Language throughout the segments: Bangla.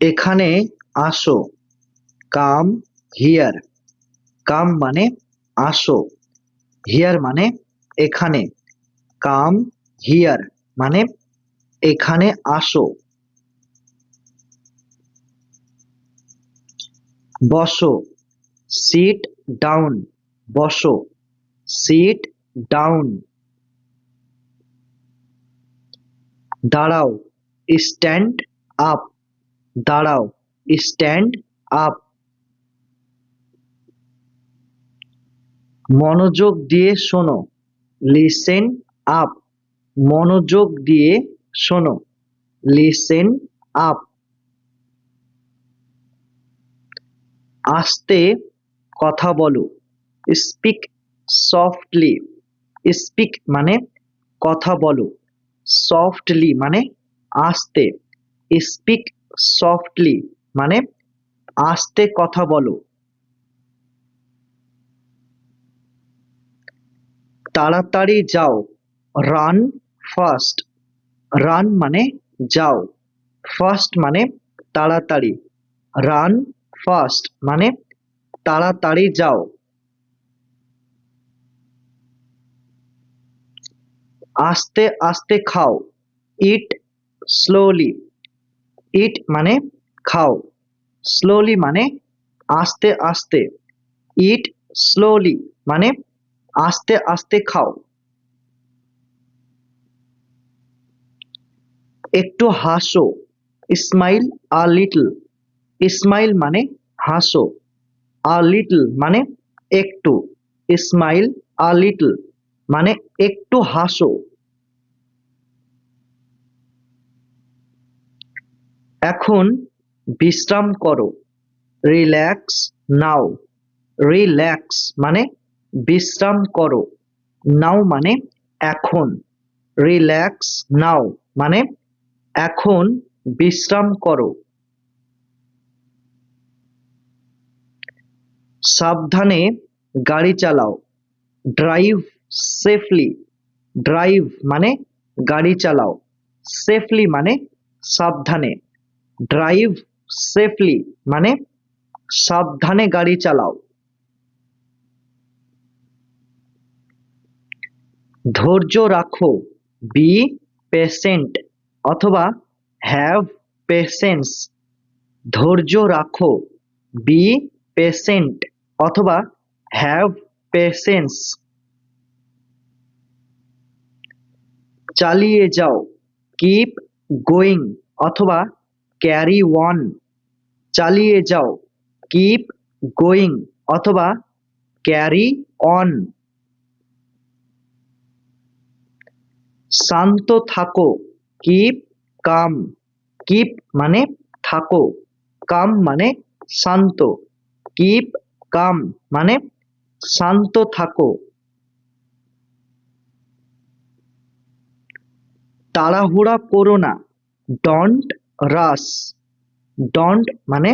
এখানে আসো, কাম হিয়ার। কাম মানে আসো, হিয়ার মানে এখানে। কাম হিয়ার মানে এখানে আসো। বসো, সিট ডাউন। বসো, সিট ডাউন। দাঁড়াও, স্ট্যান্ড আপ। দাঁড়াও, স্ট্যান্ড আপ। মনোযোগ দিয়ে শোনো, লিসেন আপ। মনোযোগ দিয়ে শোনো, লিসেন আপ। আস্তে কথা বলো, স্পিক সফটলি। স্পিক মানে কথা বলো, সফটলি মানে আস্তে। স্পিক সফটলি মানে আস্তে কথা বলো। তাড়াতাড়ি যাও, রান ফাস্ট। রান মানে যাও, ফাস্ট মানে তাড়াতাড়ি। রান ফাস্ট মানে তাড়াতাড়ি যাও। আস্তে আস্তে খাও, ইট স্লোলি। ইট মানে খাও, স্লোলি মানে আস্তে আস্তে। ইট স্লোলি মানে আস্তে আস্তে খাও। একটু হাসো, স্মাইল আ লিটল। স্মাইল মানে হাসো, আ লিটল মানে একটু। স্মাইল আ লিটল মানে একটু হাসো। এখন বিশ্রাম করো, রিল্যাক্স নাও। রিল্যাক্স মানে বিশ্রাম করো, নাও মানে এখন। রিল্যাক্স নাও মানে এখন বিশ্রাম করো। সাবধানে গাড়ি চালাও, ড্রাইভ সেফলি। ড্রাইভ মানে গাড়ি চালাও, সেফলি মানে সাবধানে। ড্রাইভ সেফলি মানে সাবধানে গাড়ি চালাও। ধৈর্য রাখো, বি পেশেন্ট অথবা হ্যাভ পেশেন্স। ধৈর্য রাখো, বি পেশেন্ট অথবা হ্যাভ পেশেন্স। চালিয়ে যাও, কিপ গোয়িং অথবা ক্যারি অন। চালিয়ে যাও, কিপ গোয়িং অথবা ক্যারি অন। শান্ত থাকো, কিপ কাম। কিপ মানে থাকো, কাম মানে শান্ত। কিপ কাম মানে শান্ত থাকো। তাড়াহুড়া করো না, ডন্ট রাশ। ডন্ট মানে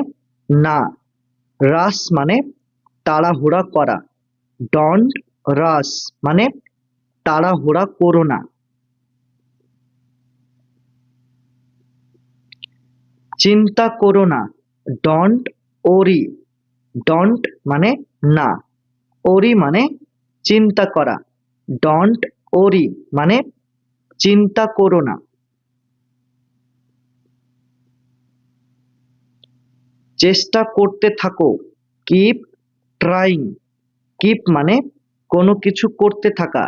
না, রাশ মানে তাড়াহুড়া করা। ডন্ট রাশ মানে তাড়াহুড়া করো না। চিন্তা করো না, ডন্ট ওরি। ডন্ট মানে না, ওরি মানে চিন্তা করা। ডন্ট ওরি মানে চিন্তা করো না। চেষ্টা করতে থাকো, কিপ ট্রাইং। কিপ মানে কোনো কিছু করতে থাকা,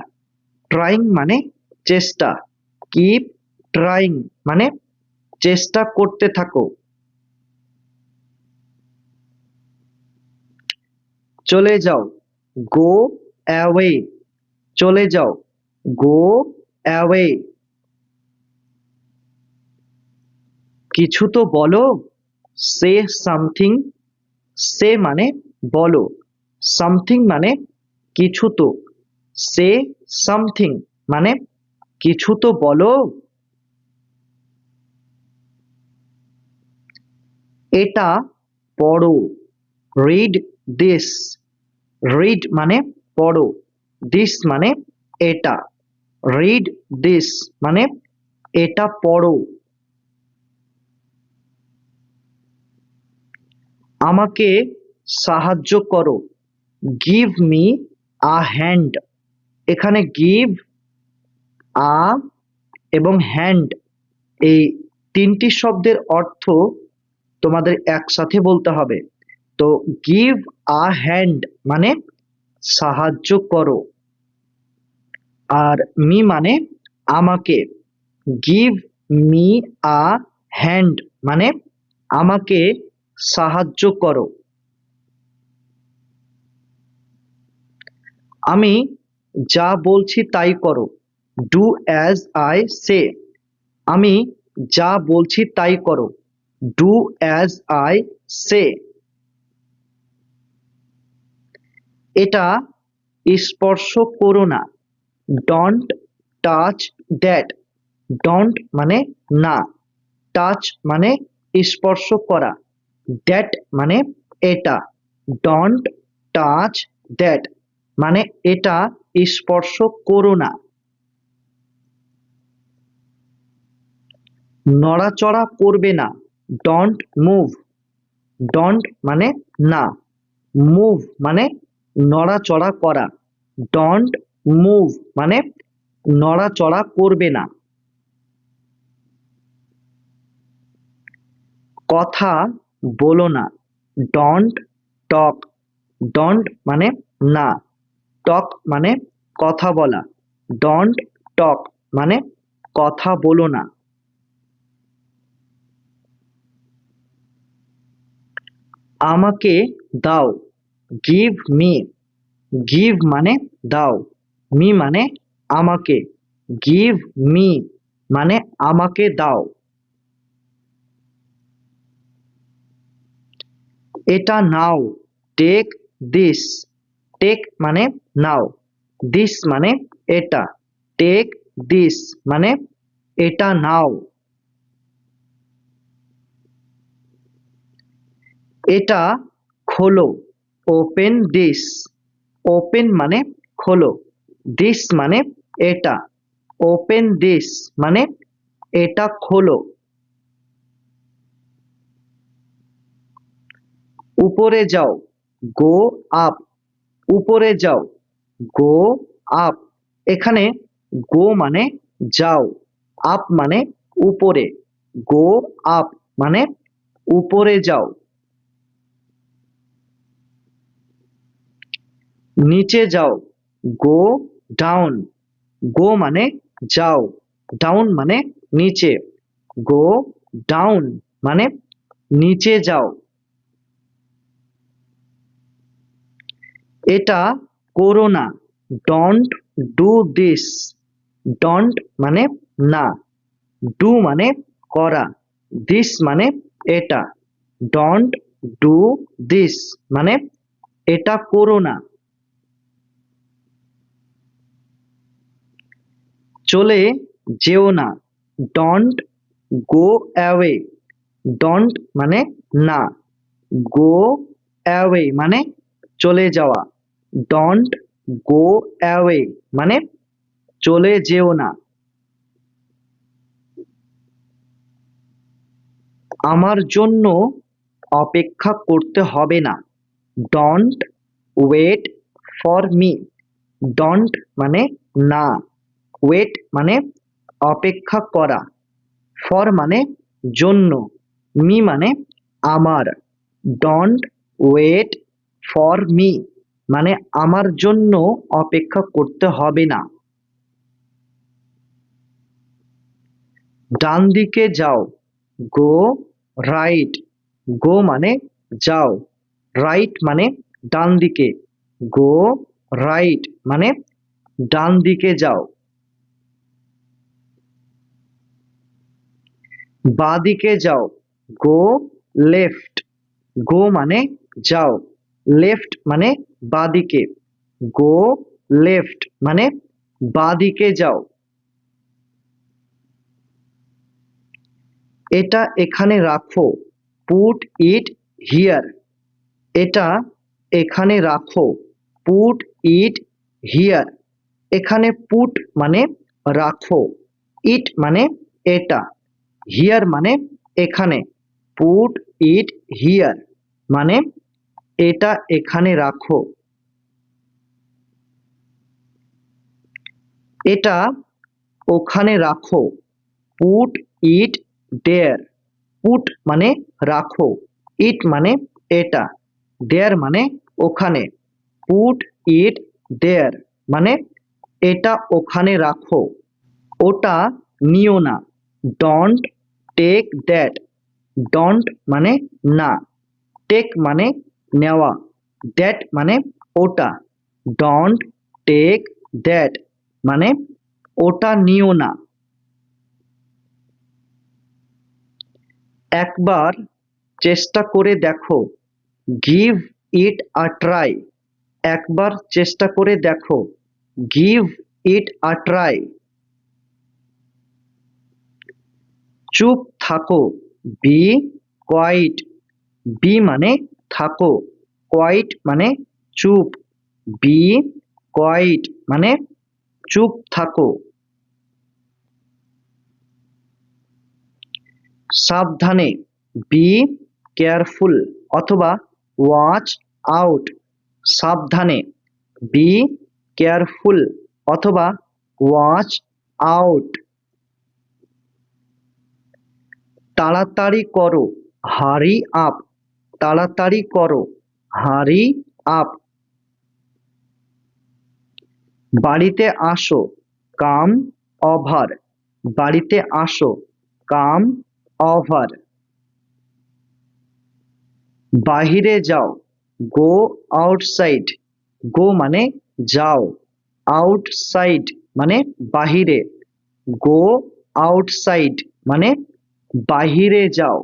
ট্রাইং মানে চেষ্টা। কিপ ট্রাইং মানে চেষ্টা করতে থাকো। চলে যাও, গো অ্যাওয়ে। চলে যাও, গো অ্যাওয়ে। কিছু তো বলো, সে সামথিং। সে মানে বলো, সামথিং মানে কিছু তো। সে সামথিং মানে কিছু তো বলো। এটা পড়ো, রিড দিস। রিড মানে পড়ো, দিস মানে এটা। রিড দিস মানে এটা পড়ো। আমাকে সাহায্য করো, গিভ মি আ হ্যান্ড। এখানে গিভ, আ এবং হ্যান্ড এই তিনটি শব্দের অর্থ তোমাদের একসাথে বলতে হবে। তো গিভ আ হ্যান্ড মানে সাহায্য করো, আর মি মানে আমাকে। গিভ মি আ হ্যান্ড মানে আমাকে সাহায্য করো। আমি যা বলছি তাই করো, ডু অ্যাজ আই সে। আমি যা বলছি তাই করো, ডু অ্যাজ আই সে। এটা স্পর্শ করো না, ডোন্ট টাচ দ্যাট। ডোন্ট মানে না, টাচ মানে স্পর্শ করা, দ্যাট মানে এটা। ডোন্ট টাচ দ্যাট মানে এটা স্পর্শ করো না। নড়াচড়া করবে না, ডোন্ট মুভ। ডোন্ট মানে না, মুভ মানে নড়াচড়া করা। ডোন্ট মুভ মানে নড়াচড়া করবে না। কথা বলো না, ডোন্ট টক। ডোন্ট মানে না, টক মানে কথা বলা। ডোন্ট টক মানে কথা বলো না। আমাকে দাও, গিভ মি। গিভ মানে দাও, মি মানে আমাকে। গিভ মি মানে আমাকে দাও। এটা নাও, টেক দিস। টেক মানে নাও, দিস মানে এটা। টেক দিস মানে এটা নাও। এটা খোলো, ওপেন দিস। ওপেন মানে খোলো, দিস মানে এটা। ওপেন দিস মানে এটা খোলো। উপরে যাও, গো আপ। উপরে যাও, গো আপ। এখানে গো মানে যাও, আপ মানে উপরে। গো আপ মানে উপরে যাও। নিচে যাও, গো ডাউন। গো মানে যাও, ডাউন মানে নিচে। গো ডাউন মানে নিচে যাও। এটা করো না, ডোন্ট ডু দিস। ডোন্ট মানে না, ডু মানে করা, দিস মানে এটা। ডোন্ট ডু দিস মানে এটা করো না। চলে যেও না, ডোন্ট গো অ্যাওয়ে। ডোন্ট মানে না, গো অ্যাওয়ে মানে চলে যাওয়া। ডোন্ট গো অ্যাওয়ে মানে চলে যেও না। আমার জন্য অপেক্ষা করতে হবে না, don't wait for me. Don't মানে না, ওয়েট মানে অপেক্ষা করা, ফর মানে জন্য, মি মানে আমার। ডোন্ট ওয়েট ফর মি মানে আমার জন্য অপেক্ষা করতে হবে না। ডান দিকে যাও, গো রাইট। গো মানে যাও, রাইট মানে ডান দিকে। গো রাইট মানে ডান দিকে যাও। বাঁ দিকে যাও, গো লেফট। গো মানে যাও, লেফট মানে বাঁ দিকে। গো লেফট মানে বাঁ দিকে যাও। এটা এখানে রাখো, পুট ইট হিয়ার। এটা এখানে রাখো, পুট ইট হিয়ার। এখানে পুট মানে রাখো, ইট মানে এটা, হিয়ার মানে এখানে। Put it here. মানে এটা এখানে রাখো। এটা ওখানে রাখো। Put it there. পুট মানে রাখো, ইট মানে এটা, দেয়ার মানে ওখানে। পুট ইট দেয়ার মানে এটা ওখানে রাখো। ওটা নিও না। Don't take that. ডোন্ট মানে না, টেক মানে নেওয়া, দ্যাট মানে ওটা। ডোন্ট টেক দ্যাট মানে ওটা নিও না। একবার চেষ্টা করে দেখো। Give it a try. একবার চেষ্টা করে দেখো। Give it a try. চুপ থাকো। B quite. বি মানে থাকো, কোয়াইট মানে চুপ। বি কোয়াইট মানে চুপ থাকো। সাবধানে। বি কেয়ারফুল অথবা ওয়াচ আউট। সাবধানে। বি কেয়ারফুল অথবা ওয়াচ আউট। তাড়াতাড়ি করো। Hurry up. তাড়াতাড়ি করো। হারি আপ। বাড়িতে আসো। Come over. বাড়িতে আসো। Come over. বাহিরে যাও। Go outside. গো মানে যাও, আউটসাইড মানে বাহিরে। গো আউটসাইড মানে বাহিরে যাও।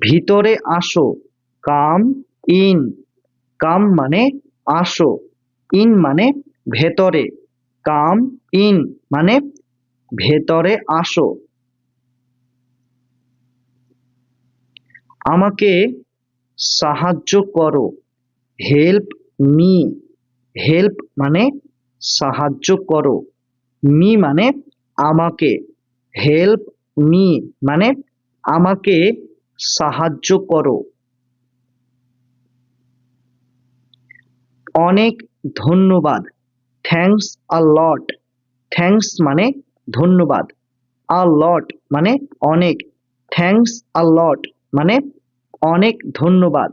ভিতরে আসো। Come in. কাম মানে আসো, ইন মানে ভেতরে। কাম ইন মানে ভেতরে আসো। আমাকে সাহায্য করো। Help me. হেল্প মানে সাহায্য করো, মি মানে আমাকে। হেল্প মি মানে আমাকে সাহায্য করো। অনেক ধন্যবাদ। Thanks a lot. থ্যাঙ্কস মানে ধন্যবাদ। আ লট মানে অনেক। থ্যাঙ্কস আ লট মানে অনেক ধন্যবাদ।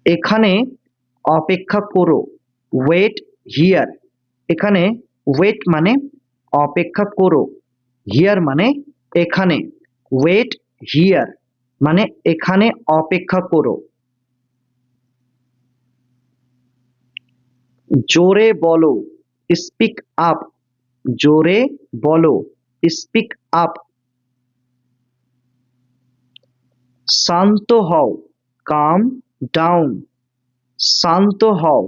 এখানে অপেক্ষা করো। Wait here. এখানে ওয়েট মানে অপেক্ষা করো, হিয়ার মানে এখানে। ওয়েট হিয়ার মানে এখানে অপেক্ষা করো। জোরে বলো। Speak up. জোরে বলো। Speak up. শান্ত হও। কাম ডাউন। শান্ত হও।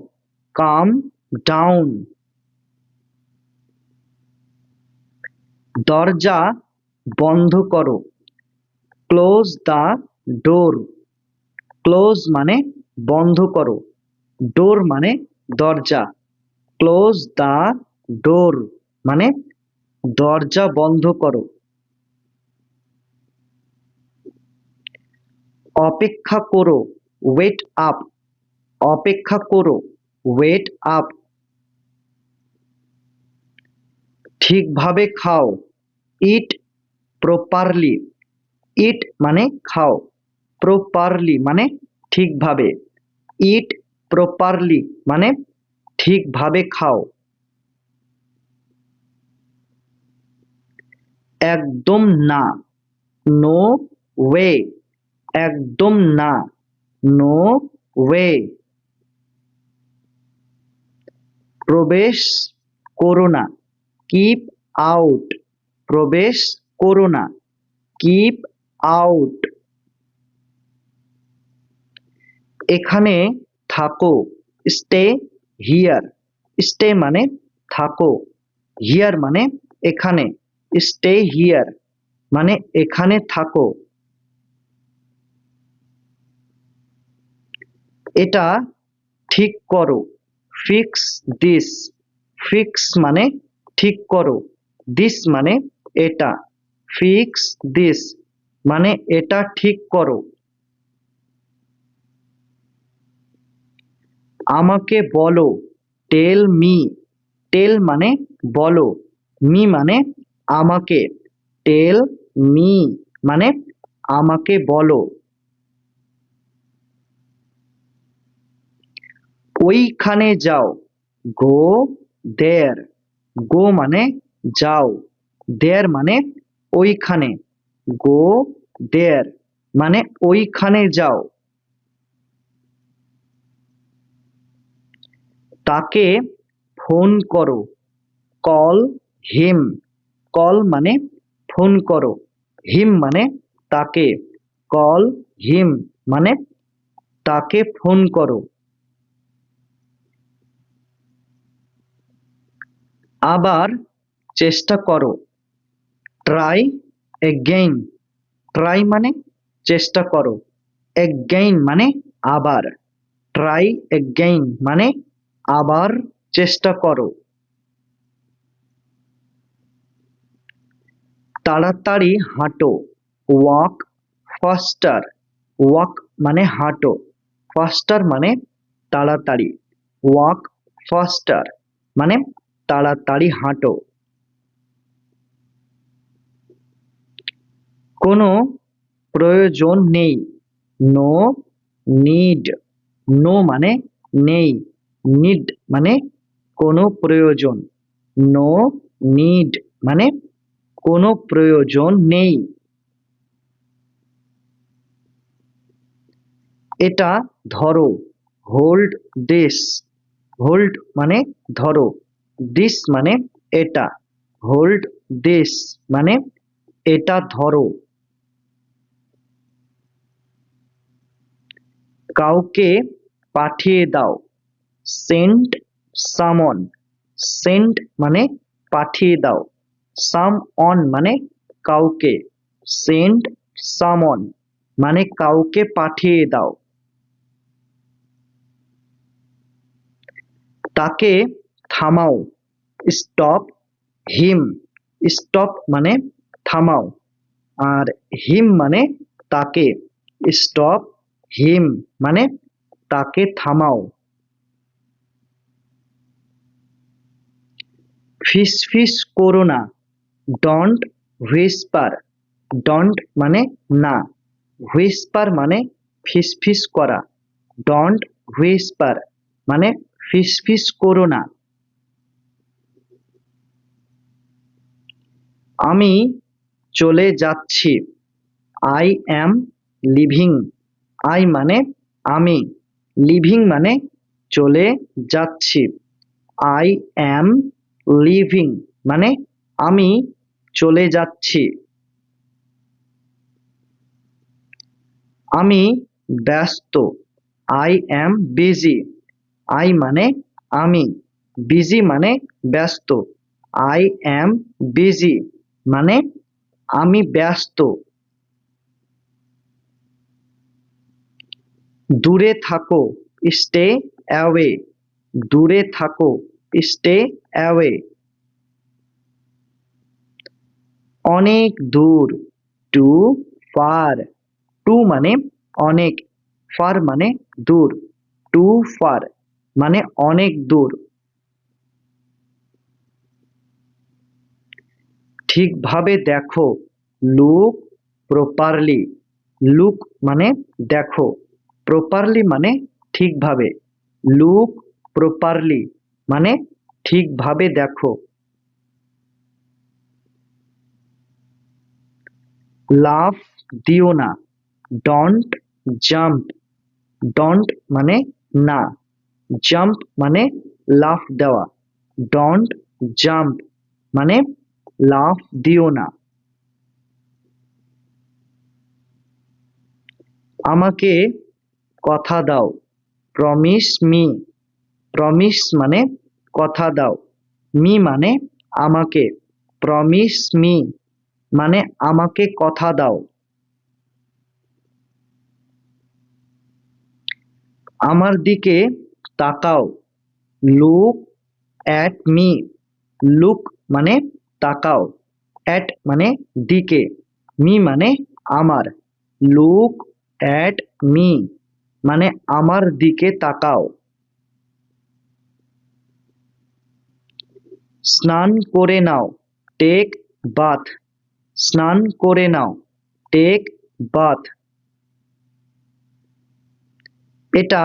কাম ডাউন। দরজা বন্ধ করো। Close the door. ক্লোজ মানে বন্ধ করো, ডোর মানে দরজা। ক্লোজ দ্য ডোর মানে দরজা বন্ধ করো। অপেক্ষা করো। Wait up. অপেক্ষা করো। Wait up. ঠিকভাবে খাও। It properly. ইট মানে খাও, প্রপারলি মানে ঠিকভাবে। ইট প্রপারলি মানে ঠিকভাবে খাও। একদম না। No way. একদম না। No way. প্রবেশ করো না। Keep out. প্রবেশ করো না। Keep out. এখানে থাকো। Stay here. স্টে মানে থাকো, হিয়ার মানে এখানে। স্টে হিয়ার মানে এখানে থাকো। এটা ঠিক করো। Fix this. ফিক্স মানে ঠিক করো। দিস মানে এটা, ফিক্স দিস মানে এটা ঠিক করো। আমাকে বলো, টেল মি, টেল মানে বলো, মি মানে আমাকে, টেল মি মানে আমাকে বলো। ওইখানে যাও, গো দেয়ার, গো মানে যাও, দেয়ার মানে ওইখানে, গো দেয়ার মানে ওইখানে যাও। তাকে ফোন করো, কল হিম, কল মানে ফোন করো, হিম মানে তাকে, কল হিম মানে তাকে ফোন করো। আবার চেষ্টা করো, ট্রাই এগেইন, ট্রাই মানে চেষ্টা করো, এগেইন মানে আবার, ট্রাই এগেইন মানে আবার চেষ্টা করো। তাড়াতাড়ি হাঁটো, ওয়াক ফাস্টার, ওয়াক মানে হাঁটো, ফাস্টার মানে তাড়াতাড়ি, ওয়াক ফাস্টার মানে তাড়াতাড়ি হাঁটো। কোনো প্রয়োজন নেই, নো নিড, নো মানে নেই, নিড মানে কোনো প্রয়োজন, নো নিড মানে কোনো প্রয়োজন নেই। এটা ধরো, হোল্ড দিস, হোল্ড মানে ধরো, দিস মানে এটা, হোল্ড দিস মানে এটা ধরো। কাউকে পাঠিয়ে দাও, সেন্ড সামন, সেন্ড মানে পাঠিয়ে দাও, সাম অন মানে কাউকে, সেন্ড সামন মানে কাউকে পাঠিয়ে দাও। তাকে থামাও, স্টপ হিম, স্টপ মানে থামাও, আর হিম মানে তাকে, স্টপ হিম মানে তাকে থামাও। ফিসফিস করো না, ডন্ট হুইসপার, ডন্ট মানে না, হুইসপার মানে ফিসফিস করা, ডন্ট হুইসপার মানে ফিসফিস করো না। আমি চলে যাচ্ছি, আই অ্যাম লিভিং, আই মানে আমি, লিভিং মানে চলে যাচ্ছি, আই অ্যাম লিভিং মানে আমি চলে যাচ্ছি। আমি ব্যস্ত, আই অ্যাম বিজি, আই মানে আমি, বিজি মানে ব্যস্ত, আই অ্যাম বিজি মানে আমি ব্যস্ত। দূরে থাকো, স্টে অ্যাওয়ে, দূরে থাকো, স্টে অ্যাওয়ে। অনেক দূর, টু ফার, টু মানে অনেক, ফার মানে দূর, টু ফার মানে অনেক দূর। ঠিকভাবে দেখো, লুক প্রপারলি, লুক মানে দেখো, প্রপারলি মানে ঠিকভাবে, লুক প্রপারলি মানে ঠিকভাবে দেখো। লাফ দিও না, ডন্ট জাম্প, ডন্ট মানে না, জাম্প মানে লাফ দেওয়া, ডন্ট জাম্প মানে লাফ দিও না। আমাকে কথা দাও, প্রমিস মি, প্রমিস মানে কথা দাও, মি মানে আমাকে, প্রমিস মি মানে আমাকে কথা দাও। আমার দিকে তাকাও, লুক অ্যাট মি, লুক মানে তাকাও, অ্যাট মানে দিকে, মি মানে আমার, লুক অ্যাট মি মানে আমার দিকে তাকাও। স্নান করে নাও, টেক বাথ, স্নান করে নাও, টেক বাথ। এটা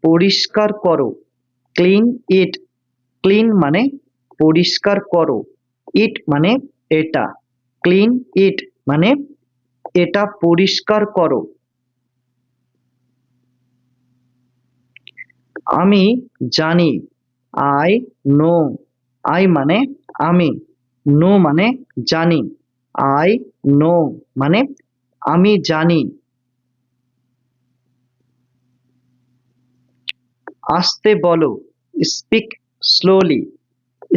পরিষ্কার করো, ক্লিন ইট, ক্লিন মানে পরিষ্কার করো, ইট মানে এটা, ক্লিন ইট মানে এটা পরিষ্কার করো। আমি জানি, আই নো, আই মানে আমি, নো মানে জানি, আই নো মানে আমি জানি। আস্তে বলো, স্পিক স্লোলি,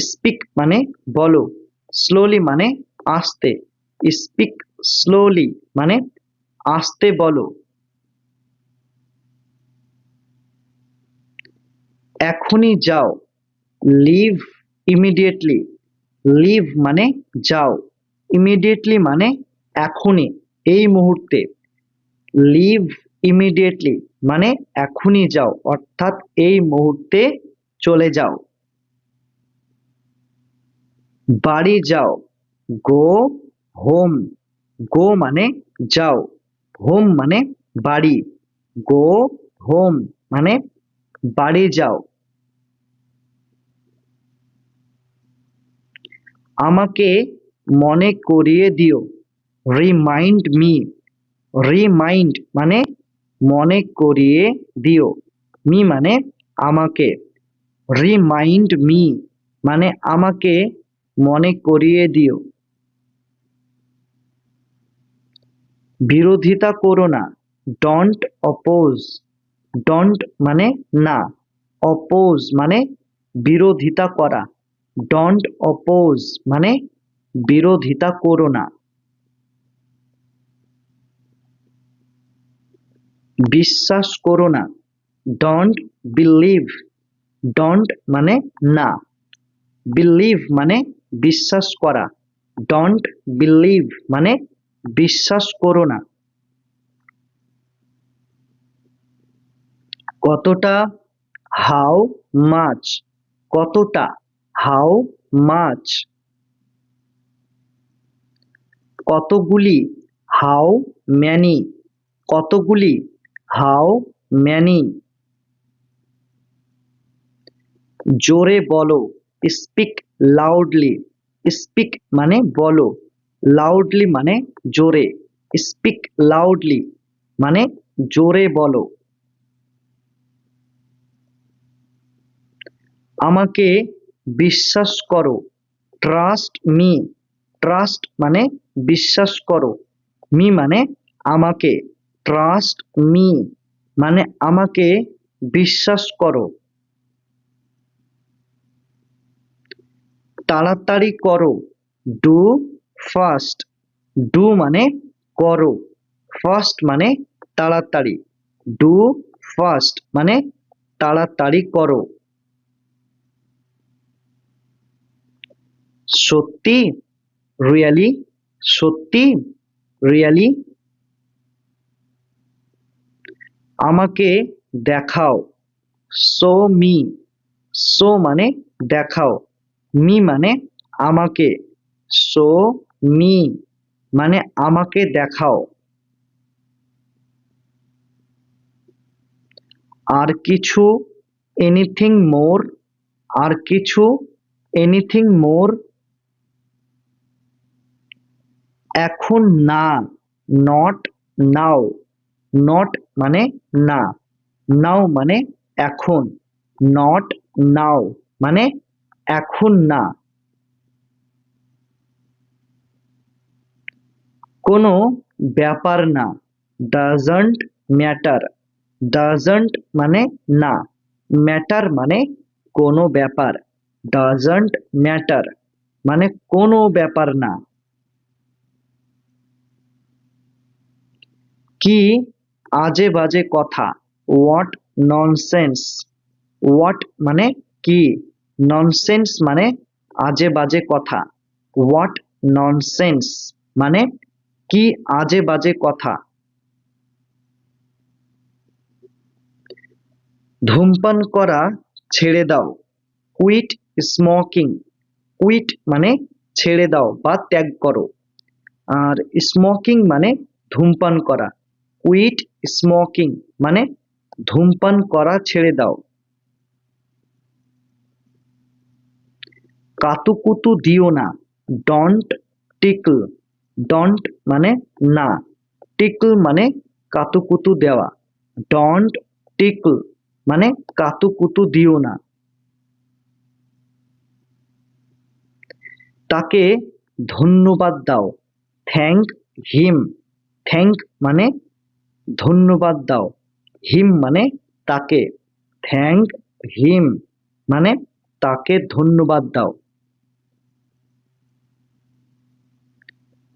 স্পিক মানে বলো, স্লোলি মানে আস্তে, স্পিক স্লোলি মানে আস্তে বলো। এখনই যাও, লিভ ইমিডিয়েটলি, লিভ মানে যাও, ইমিডিয়েটলি মানে এখনই, এই মুহূর্তে, লিভ ইমিডিয়েটলি মানে এখনই যাও অর্থাৎ এই মুহূর্তে চলে যাও। বাড়ি যাও, গো হোম, গো মানে যাও, হোম মানে বাড়ি, গো হোম মানে বাড়ি যাও। আমাকে মনে করিয়ে দিও, রিমাইন্ড মি, রিমাইন্ড মানে মনে করিয়ে দিও, মি মানে আমাকে, রিমাইন্ড মি মানে আমাকে মনে করিয়ে দিও। বিরোধিতা করো না, ডোন্ট অপোজ, ডোন্ট মানে না, অপোজ মানে বিরোধিতা করা, ডোন্ট অপোজ মানে বিরোধিতা করো না। বিশ্বাস করো না, ডোন্ট বিলিভ, ডোন্ট মানে না, বিলিভ মানে বিশ্বাস করা, ডোন্ট বিলিভ মানে বিশ্বাস করো না। কতটা, হাউ মাচ, কতটা, হাউ মাচ। কতগুলি, হাউ ম্যানি, কতগুলি, হাউ ম্যানি। জোরে বলো, স্পিক লাউডলি, স্পিক মানে বলো, লাউডলি মানে জোরে, স্পিক লাউডলি মানে জোরে বলো। আমাকে বিশ্বাস করো, ট্রাস্ট মি, ট্রাস্ট মানে বিশ্বাস করো, মি মানে আমাকে, ট্রাস্ট মি মানে আমাকে বিশ্বাস করো। তাড়াতাড়ি করো, ডু ফাস্ট, ডু মানে করো, ফাস্ট মানে তাড়াতাড়ি, ডু ফাস্ট মানে তাড়াতাড়ি করো। সত্যি, রিয়েলি, সত্যি, রিয়েলি। আমাকে দেখাও, শো মি, শো মানে দেখাও, মি মানে আমাকে, শো মি মানে আমাকে দেখাও। আর কিছু, এনিথিং মোর, আর কিছু, এনিথিং মোর। এখন না, নট নাও, নট মানে না, নাও মানে এখন, নট নাও মানে এখন না। কোনো ব্যাপার না, ডাজন্ট ম্যাটার, ডাজন্ট মানে না, ম্যাটার মানে কোনো ব্যাপার, ডাজন্ট ম্যাটার মানে কোনো ব্যাপার না। কি আজে বাজে কথা, হোয়াট ননসেন্স, হোয়াট মানে কি, ননসেন্স মানে আজে বাজে কথা, হোয়াট ননসেন্স মানে কি আজে বাজে কথা। ধূমপান করা ছেড়ে দাও, কুইট স্মোকিং। কুইট মানে ছেড়ে দাও বা ত্যাগ করো, আর স্মোকিং মানে ধূমপান করা। কুইট স্মোকিং মানে ধূমপান করা ছেড়ে দাও। কাতুকুতু দিও না, ডন্ট টিকল। ডন্ট মানে না, টিকল মানে কাতুকুতু দেওয়া। ডন্ট টিকল মানে কাতুকুতু দিও না। তাকে ধন্যবাদ দাও, থ্যাংক হিম। থ্যাংক মানে ধন্যবাদ দাও, হিম মানে তাকে। থ্যাংক হিম মানে তাকে ধন্যবাদ দাও।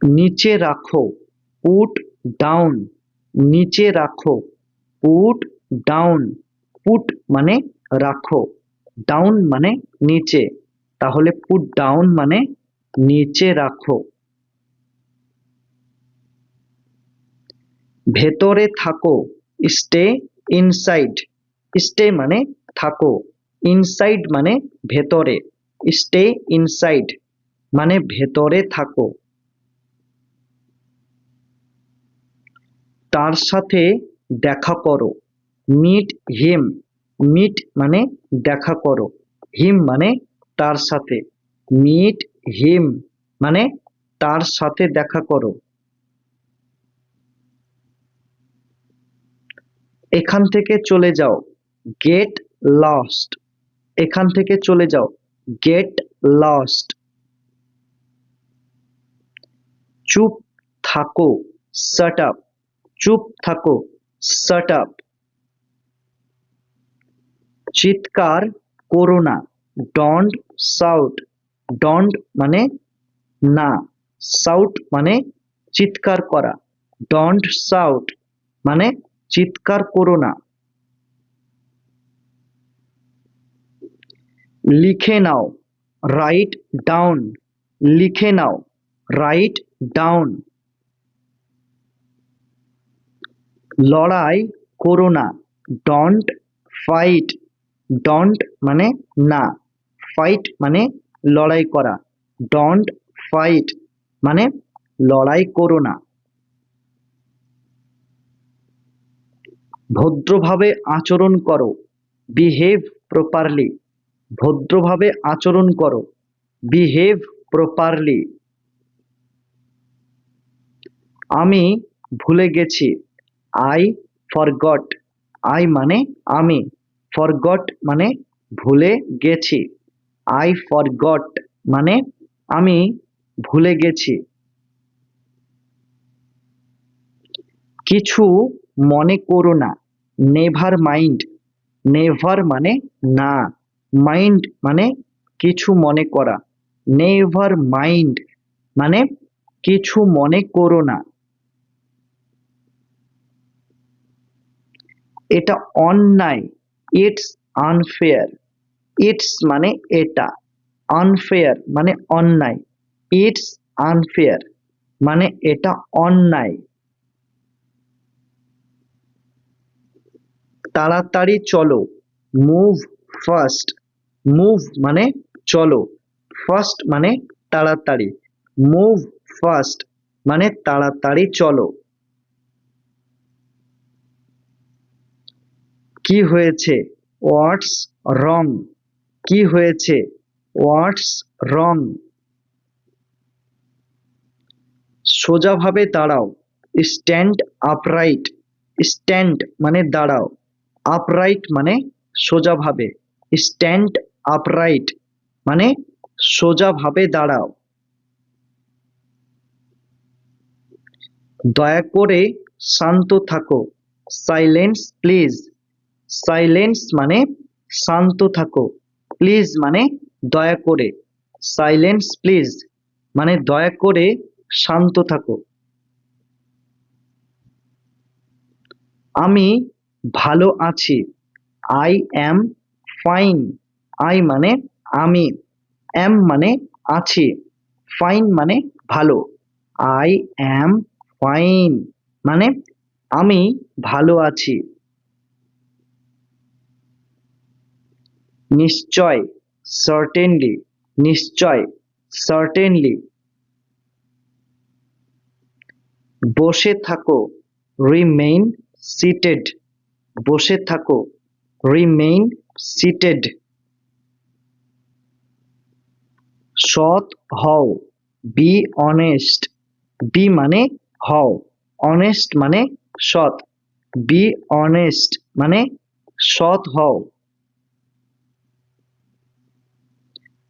নিচে রাখো, পুট ডাউন। নিচে রাখো, পুট ডাউন। পুট মানে রাখো, ডাউন মানে নিচে, তাহলে পুট ডাউন মানে নিচে রাখো। ভেতরে থাকো, স্টে ইনসাইড। স্টে মানে থাকো, ইনসাইড মানে ভেতরে। স্টে ইনসাইড মানে ভেতরে থাকো। তার সাথে দেখা করো, মিট হিম। মিট মানে দেখা করো, হিম মানে তার সাথে। মিট হিম মানে তার সাথে দেখা করো। এখান থেকে চলে যাও, গেট লস্ট। এখান থেকে চলে যাও, গেট লস্ট। চুপ থাকো, শাট আপ। চুপ থাকো, শাট আপ। চিৎকার করো না, ডন্ট শাউট। ডন্ট মানে না, শাউট মানে চিৎকার করা। ডন্ট শাউট মানে চিৎকার করো না। লিখে নাও, রাইট ডাউন। লিখে নাও, রাইট ডাউন। লড়াই করো না, ডন্ট ফাইট। ডন্ট মানে না, ফাইট মানে লড়াই করা। ডন্ট ফাইট মানে লড়াই করো না। ভদ্রভাবে আচরণ করো, বিহেভ প্রপারলি। ভদ্রভাবে আচরণ করো, বিহেভ প্রপারলি। আমি ভুলে গেছি, আই ফরগট। আই মানে আমি, ফরগট মানে ভুলে গেছি। আই ফরগট মানে আমি ভুলে গেছি। কিছু মনে করো না, নেভার মাইন্ড। নেভার মানে না, মাইন্ড মানে কিছু মনে করা। নেভার মাইন্ড মানে কিছু মনে করো না। এটা অন্যায়, ইটস আনফেয়ার। ইটস মানে এটা, আনফেয়ার মানে অন্যায়। ইটস আনফেয়ার মানে এটা অন্যায়। তাড়াতাড়ি চলো, মুভ ফাস্ট। মুভ মানে চলো, ফাস্ট মানে তাড়াতাড়ি। মুভ ফাস্ট মানে তাড়াতাড়ি চলো। কি হয়েছে, হোয়াটস রং। কি হয়েছে, হোয়াটস রং। সোজাভাবে দাঁড়াও, স্ট্যান্ড আপরাইট। স্ট্যান্ড মানে দাঁড়াও, আপরাইট মানে সোজাভাবে। স্ট্যান্ড আপরাইট মানে সোজাভাবে দাঁড়াও। দয়া করে শান্ত থাকো, সাইলেন্স প্লিজ। সাইলেন্স মানে শান্ত থাকো, প্লিজ মানে দয়া করে। সাইলেন্স প্লিজ মানে দয়া করে শান্ত থাকো। আমি ভালো আছি, আই অ্যাম ফাইন। আই মানে আমি, অ্যাম মানে আছি, ফাইন মানে ভালো। আই অ্যাম ফাইন মানে আমি ভালো আছি। নিশ্চয়, সার্টেনলি, নিশ্চয়, সার্টেনলি। বসে থাকো, রিমেইন সিটেড, বসে থাকো, রিমেইন সিটেড। সৎ হও, বি অনেস্ট, বি মানে হও, অনেস্ট মানে সৎ, বি অনেস্ট মানে সৎ হও।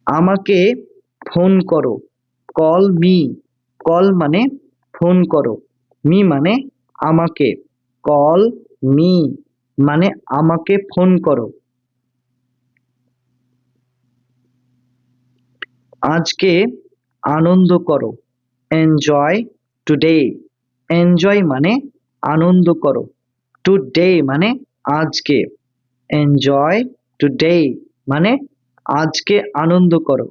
আমাকে ফোন করো, কল মি, কল মানে ফোন করো, মি মানে আমাকে, কল মি মানে আমাকে ফোন করো। আজকে আনন্দ করো, এনজয় টুডে, এনজয় মানে আনন্দ করো, টুডে মানে আজকে, এনজয় টুডে মানে আজকে আনন্দ করো।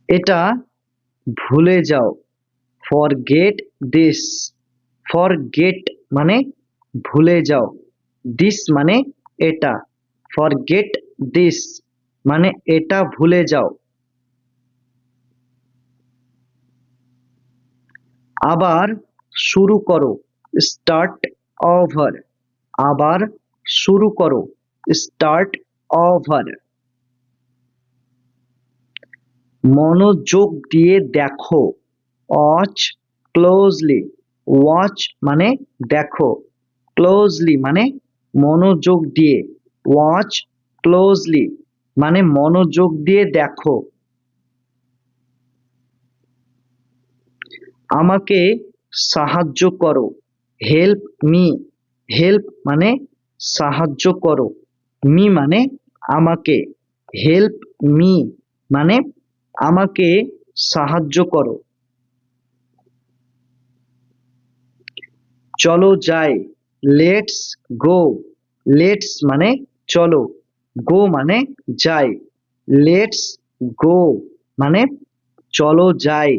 এটা ভুলে যাও, ফরগেট দিস, ফরগেট মানে ভুলে যাও, দিস মানে এটা, ফরগেট দিস মানে এটা ভুলে যাও। আবার শুরু করো, স্টার্ট ওভার, আবার শুরু করো, স্টার্ট ওভার। মনোযোগ দিয়ে দেখো, ওয়াচ ক্লোজলি, ওয়াচ মানে দেখো, ক্লোজলি মানে মনোযোগ দিয়ে, ওয়াচ ক্লোজলি মানে মনোযোগ দিয়ে দেখো। আমাকে সাহায্য করো, হেল্প মি, হেল্প মানে সাহায্য করো, মি মানে আমাকে, হেল্প মি মানে আমাকে সাহায্য করো। চলো যাই, লেটস গো, লেটস মানে চলো, গো মানে যাই, লেটস গো মানে চলো যাই।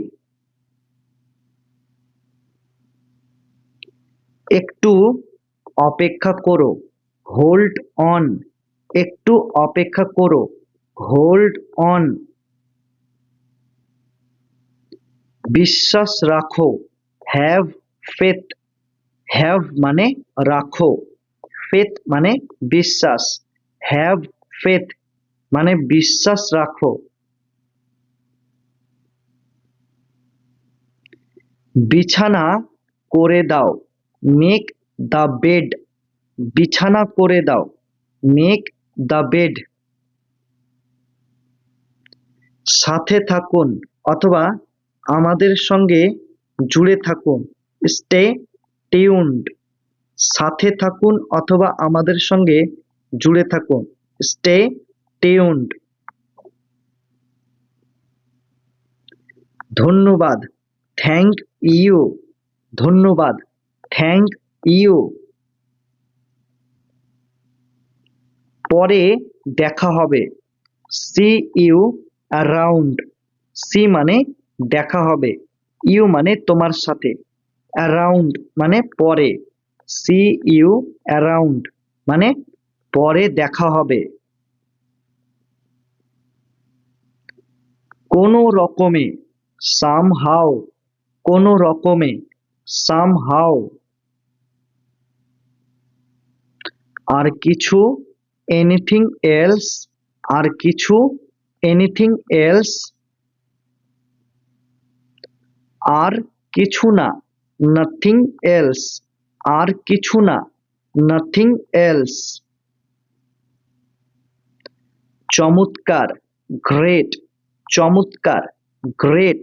একটু অপেক্ষা করো, হোল্ড অন, একটু অপেক্ষা করো, হোল্ড অন। বিশ্বাস রাখো, হ্যাভ ফেথ, হ্যাভ মানে রাখো, ফেথ মানে বিশ্বাস, হ্যাভ ফেথ মানে বিশ্বাস রাখো। বিছানা করে দাও, মেক দ্য বেড, বিছানা করে দাও, মেক দ্য বেড। সাথে থাকুন অথবা আমাদের সঙ্গে জুড়ে থাকুন, স্টে টিউনড, সাথে থাকুন অথবা আমাদের সঙ্গে জুড়ে থাকুন, স্টে টিউনড। ধন্যবাদ, থ্যাংক ইউ, ধন্যবাদ, থ্যাংক ইউ। পরে দেখা হবে, সি ইউ অ্যারাউন্ড, সি মানে দেখা হবে, ইউ মানে তোমার সাথে, অ্যারাউন্ড মানে পরে, সি ইউ অ্যারাউন্ড মানে পরে দেখা হবে। কোনো রকমে, সামহাও, কোনো রকমে, সামহাও। আর কিছু, এনিথিং এলস, আর কিছু, এনিথিং এলস। আর কিছু না, নাথিং এলস, আর কিছু না, নাথিং এলস। চমৎকার, গ্রেট, চমৎকার, গ্রেট।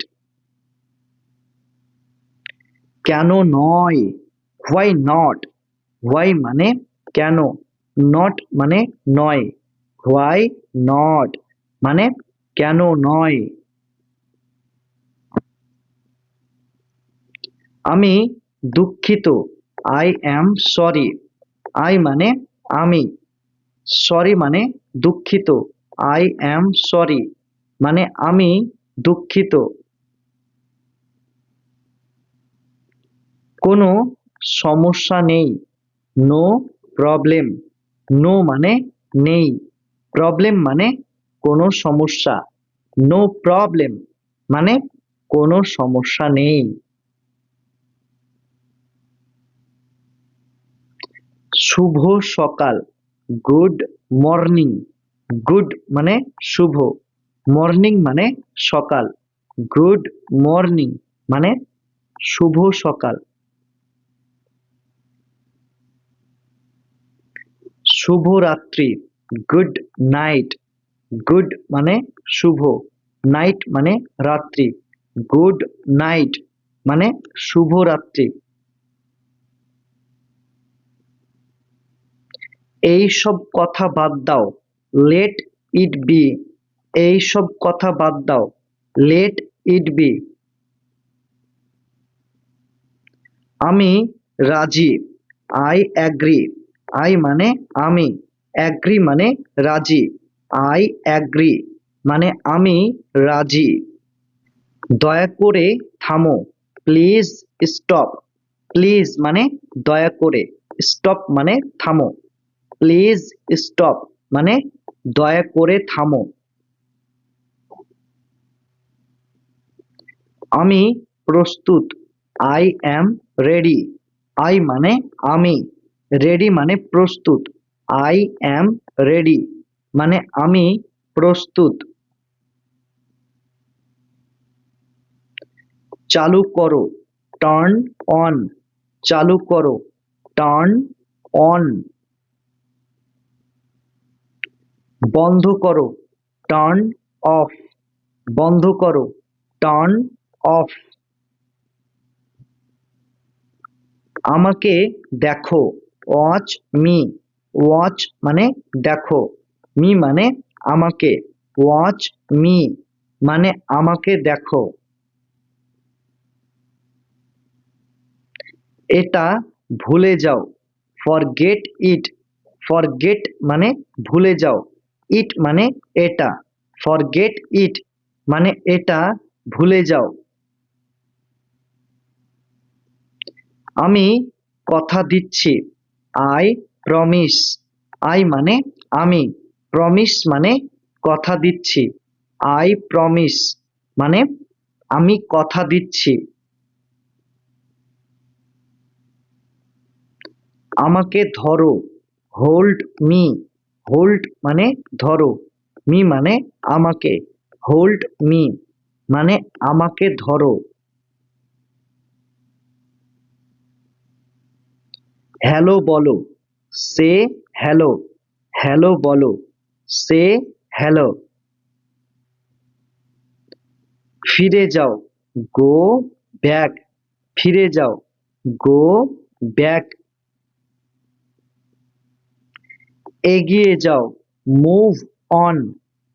কেন নয়, হোয়াই নট, হোয়াই মানে কেন, নট মানে নয়, হোয়াই নট মানে কেন নয়। আমি দুঃখিত, আই অ্যাম সরি, আই মানে আমি, সরি মানে দুঃখিত, আই অ্যাম সরি মানে আমি দুঃখিত। কোনো সমস্যা নেই, নো প্রবলেম। নো মানে নেই, প্রবলেম মানে কোনো সমস্যা। নো প্রবলেম মানে কোনো সমস্যা নেই। শুভ সকাল, গুড মর্নিং। গুড মানে শুভ, মর্নিং মানে সকাল। গুড মর্নিং মানে শুভ সকাল। শুভরাত্রি, গুড নাইট। গুড মানে শুভ, নাইট মানে রাত্রি। গুড নাইট মানে শুভরাত্রি। এই সব কথা বাদ দাও, লেট ইট বি। এই সব কথা বাদ দাও, লেট ইট বি। আমি রাজি, আই অ্যাগ্রি। আই মানে আমি, অ্যাগ্রি মানে রাজি। আই অ্যাগ্রি মানে আমি রাজি। দয়া করে থামো, প্লিজ স্টপ। প্লিজ মানে দয়া করে, স্টপ মানে থামো। প্লিজ স্টপ মানে দয়া করে থামো। আমি প্রস্তুত, আই অ্যাম রেডি। আই মানে আমি, রেডি মানে প্রস্তুত। আই অ্যাম রেডি মানে আমি প্রস্তুত। চালু করো, টার্ন অন। চালু করো, টার্ন অন। বন্ধ করো, টার্ন অফ। বন্ধ করো, টার্ন অফ। আমাকে দেখো, ওয়াচ মি। ওয়াচ মানে দেখো, মি মানে আমাকে। ওয়াচ মি মানে আমাকে দেখো। এটা ভুলে যাও, ফরগেট ইট। ফরগেট মানে ভুলে যাও, ইট মানে এটা। ফরগেট ইট মানে এটা ভুলে যাও। আমি কথা দিচ্ছি, আই প্রমিস। আই মানে আমি, প্রমিস মানে কথা দিচ্ছি। আই প্রমিস মানে আমি কথা দিচ্ছি। আমাকে ধরো, হোল্ড মি। হোল্ড মানে ধরো, মি মানে আমাকে। হোল্ড মি মানে আমাকে ধরো। হ্যালো বলো, সে হ্যালো। হ্যালো বলো, সে হ্যালো। ফিরে যাও, গো ব্যাক। ফিরে যাও, গো ব্যাক। এগিয়ে যাও, মুভ অন।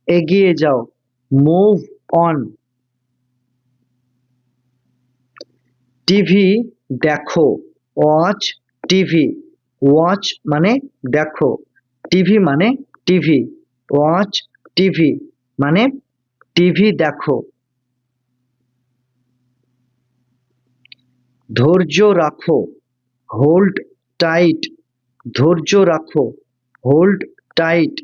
এগিয়ে যাও, মুভ অন। টিভি দেখো, ওয়াচ টিভি। ওয়াচ মানে দেখো, টিভি মানে টিভি। ওয়াচ টিভি মানে টিভি দেখো। ধৈর্য রাখো, হোল্ড টাইট। ধৈর্য রাখো, হোল্ড টাইট।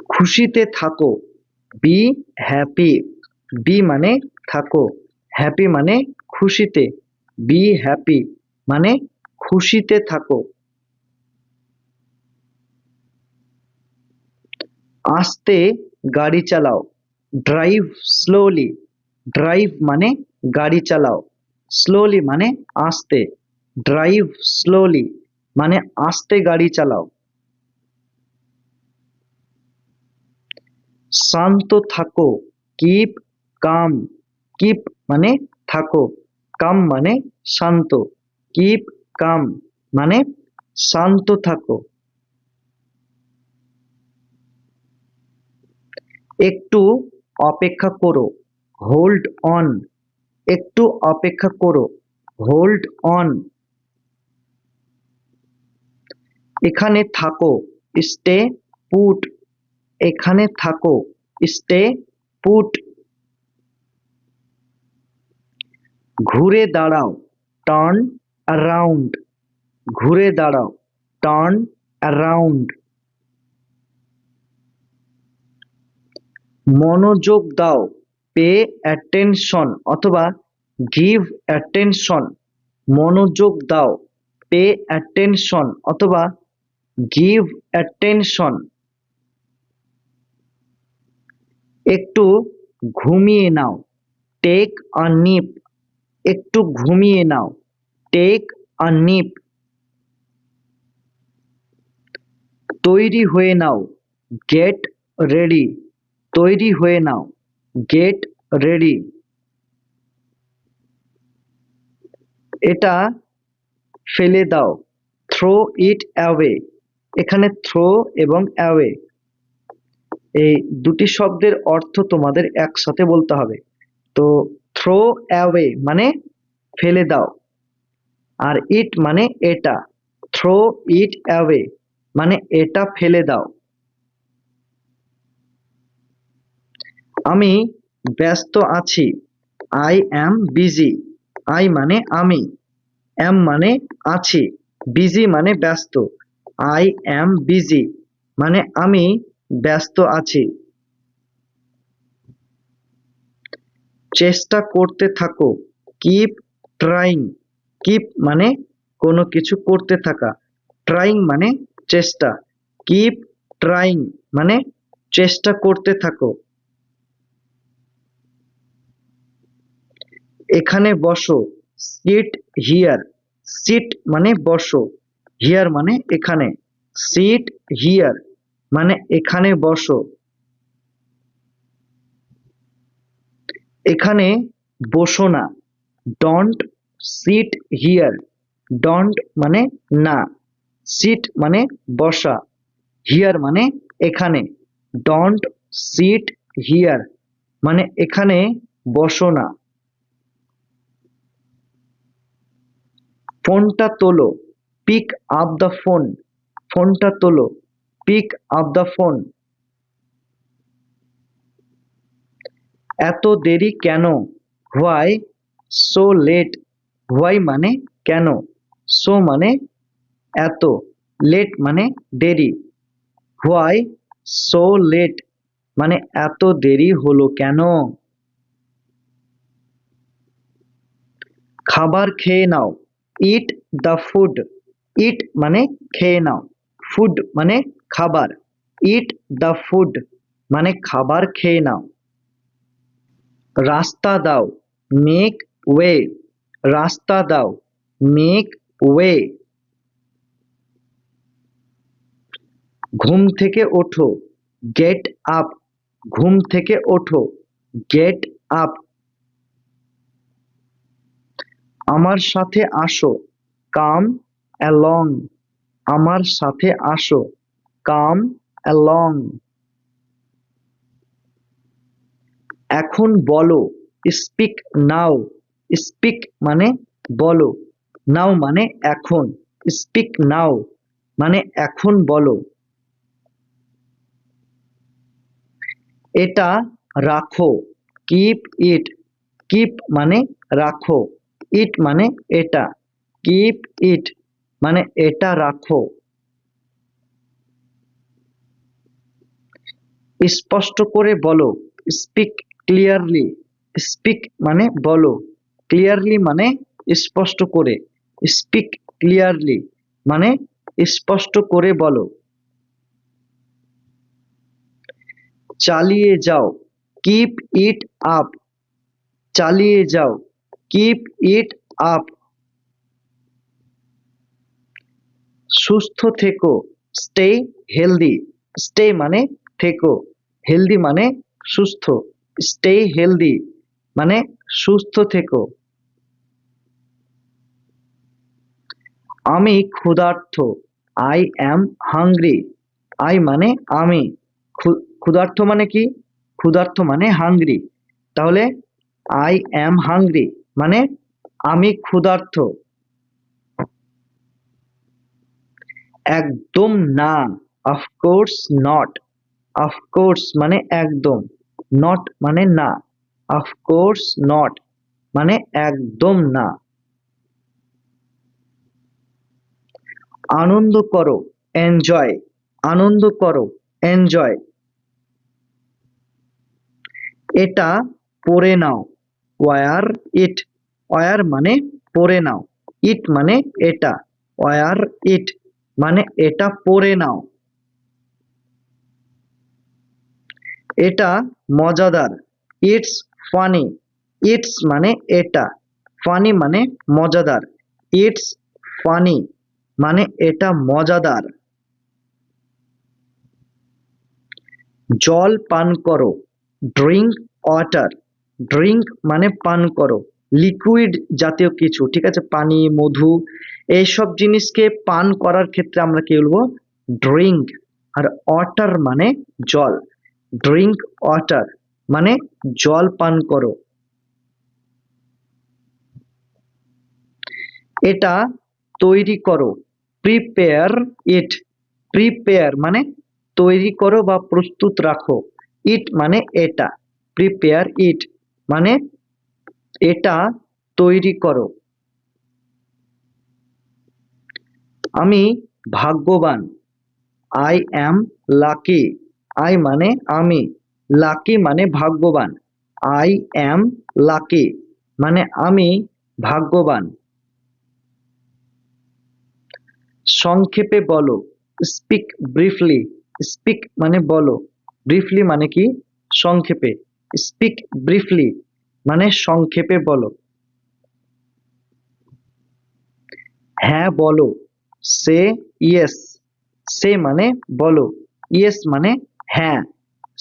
খুশিতে থাকো, বি হ্যাপি। বি মানে থাকো, হ্যাপি মানে খুশিতে। বি হ্যাপি মানে খুশিতে থাকো। আস্তে গাড়ি চালাও, ড্রাইভ স্লোলি। ড্রাইভ মানে গাড়ি চালাও, স্লোলি মানে আস্তে। ড্রাইভ স্লোলি মানে আস্তে গাড়ি চালাও। শান্ত থাকো, কিপ কাম। কিপ মানে থাকো, কাম মানে শান্ত। কিপ কাম মানে শান্ত থাকো। একটু অপেক্ষা করো, হোল্ড অন। একটু অপেক্ষা করো, হোল্ড অন। এখানে থাকো, স্টে পুট এখানে থাকো, স্টে পুট। ঘুরে দাঁড়াও, টার্ন অ্যারাউন্ড, ঘুরে দাঁড়াও, টার্ন অ্যারাউন্ড। মনোযোগ দাও, পে অ্যাটেনশন অথবা গিভ অ্যাটেনশন, মনোযোগ দাও, পে অ্যাটেনশন অথবা গিভ অ্যাটেনশন। একটু ঘুমিয়ে নাও, টেক আ নিপ, একটু ঘুমিয়ে নাও, টেক আ নিপ। তৈরি হয়ে নাও, গেট রেডি, তৈরি হয়ে নাও, গেট রেডি। এটা ফেলে দাও, থ্রো ইট অ্যাওয়ে, এখানে থ্রো এবং অ্যাওয়ে এই দুটি শব্দের অর্থ তোমাদের একসাথে বলতে হবে। তো থ্রো অ্যাওয়ে মানে ফেলে দাও, আর ইট মানে এটা, থ্রো ইট অ্যাওয়ে মানে এটা ফেলে দাও। আমি ব্যস্ত আছি, আই অ্যাম বিজি, আই মানে আমি, অ্যাম মানে আছি, বিজি মানে ব্যস্ত, আই অ্যাম বিজি মানে আমি ব্যস্ত আছি। চেষ্টা করতে থাকো, কিপ ট্রাইং, কিপ মানে কোনো কিছু করতে থাকা, ট্রাইং মানে চেষ্টা, কিপ ট্রাইং মানে চেষ্টা করতে থাকো। এখানে বসো, সিট হিয়ার, সিট মানে বসো, হিয়ার মানে এখানে, সিট হিয়ার মানে এখানে বসো। এখানে বসো না, ডোন্ট সিট হিয়ার, ডোন্ট মানে না, সিট মানে বসা, হিয়ার মানে এখানে, ডোন্ট সিট হিয়ার মানে এখানে বসো না। ফোনটা তোলো, পিক আপ দ্য ফোন, ফোনটা তোলো, পিক আপ দ্য ফোন। এত দেরি কেন, হোয়াই সো লেট, হোয়াই মানে কেন, সো মানে এত, লেট মানে দেরি, হোয়াই সো লেট মানে এত দেরি হলো কেন। খাবার খেয়ে নাও, ইট দ্য ফুড, ইট মানে খেয়ে নাও, ফুড মানে খাবার, ইট দ্য ফুড মানে খাবার খেয়ে নাও। রাস্তা দাও, মেক ওয়ে, রাস্তা দাও, মেক ওয়ে। ঘুম থেকে ওঠো, গেট আপ, ঘুম থেকে ওঠো, গেট আপ। আমার সাথে আসো, কাম অ্যালং, আমার সাথে আসো, কাম অ্যালং। এখন বলো, স্পিক নাও, স্পিক মানে বলো, নাও মানে এখন, স্পিক নাও মানে এখন বলো। এটা রাখো, কিপ ইট, কিপ মানে রাখো, ইট মানে এটা, কিপ ইট মানে এটা রাখো। স্পষ্ট করে বলো, স্পিক ক্লিয়ারলি, স্পিক মানে বলো, ক্লিয়ারলি মানে স্পষ্ট করে, স্পিক ক্লিয়ারলি মানে স্পষ্ট করে বলো। চালিয়ে যাও, কিপ ইট আপ, চালিয়ে যাও, কিপ ইট আপ। সুস্থ থেকো, স্টে হেলদি, স্টে মানে থেকো, হেলদি মানে সুস্থ, স্টে হেলদি মানে সুস্থ থেকো। আমি ক্ষুধার্ত, আই অ্যাম হাংরি, আই মানে আমি, ক্ষুধার্ত মানে কি, ক্ষুধার্ত মানে হাংরি, তাহলে আই অ্যাম হাংরি মানে আমি ক্ষুধার্ত। একদম না, অফকোর্স নট, অফকোর্স মানে একদম, নট মানে না, অফকোর্স নট মানে একদম না। আনন্দ করো, এনজয়, আনন্দ করো, এনজয়। এটা পড়ে নাও, ওয়ার ইট, ওয়ার মানে পড়ে নাও, ইট মানে এটা, ওয়ার ইট মানে এটা পড়ে নাও। এটা মজাদার, ইটস ফানি, ইটস মানে এটা, ফানি মানে মজাদার, ইটস ফানি মানে এটা মজাদার। জল পান করো, ড্রিঙ্ক ওয়াটার, ড্রিঙ্ক মানে পান করো, লিকুইড জাতীয় কিছু, ঠিক আছে, পানি, মধু, এইসব জিনিসকে পান করার ক্ষেত্রে আমরা কি বলবো, ড্রিঙ্ক। আর ওয়াটার মানে জল, ড্রিঙ্ক ওয়াটার মানে জল পান করো। এটা তৈরি করো, প্রিপেয়ার ইট, প্রিপেয়ার মানে তৈরি করো বা প্রস্তুত রাখো, ইট মানে এটা, প্রিপেয়ার ইট মানে এটা তৈরি করো। আমি ভাগ্যবান, আই অ্যাম লাকি, আই মানে আমি, লাকি মানে ভাগ্যবান, আই অ্যাম লাকি মানে আমি ভাগ্যবান। সংক্ষেপে বলো, স্পিক ব্রিফলি, স্পিক মানে বলো, ব্রিফলি মানে কি সংক্ষেপে, স্পিক ব্রিফলি মানে সংক্ষেপে বলো। হ্যাঁ বলো, সে ইয়েস, সে মানে বলো, ইয়েস মানে হ্যাঁ,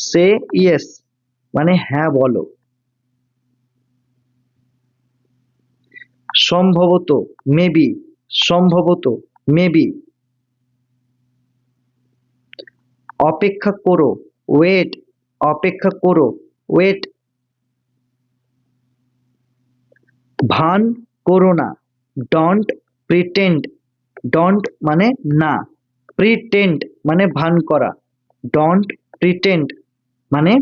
সে ইয়েস মানে হ্যাঁ বলো। সম্ভবত, মেবি, সম্ভবত, মেবি। অপেক্ষা করো, ওয়েট, অপেক্ষা করো, ওয়েট। ভান করো না, ডন্ট প্রিটেন্ড, ডন্ট মানে না, প্রিটেন্ড মানে ভান করা, ডন্ট প্রিটেন্ড মানে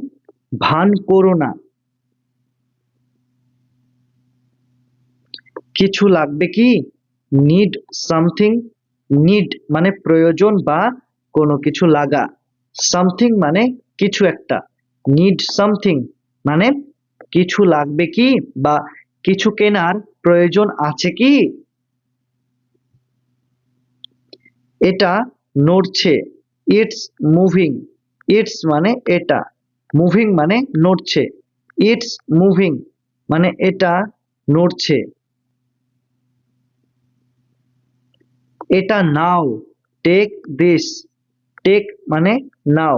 ভান করো না। কিছু লাগবে কি, নিড সামথিং, নিড মানে প্রয়োজন বা কোনো কিছু লাগা, সামথিং মানে কিছু একটা, নিড সামথিং মানে কিছু লাগবে কি বা কিছু কেনার প্রয়োজন আছে কি। এটা নড়ছে, ইটস মুভিং, ইটস মানে এটা, মুভিং মানে নড়ছে, ইটস মুভিং মানে এটা নড়ছে। এটা নাও, টেক দিস, টেক মানে নাও,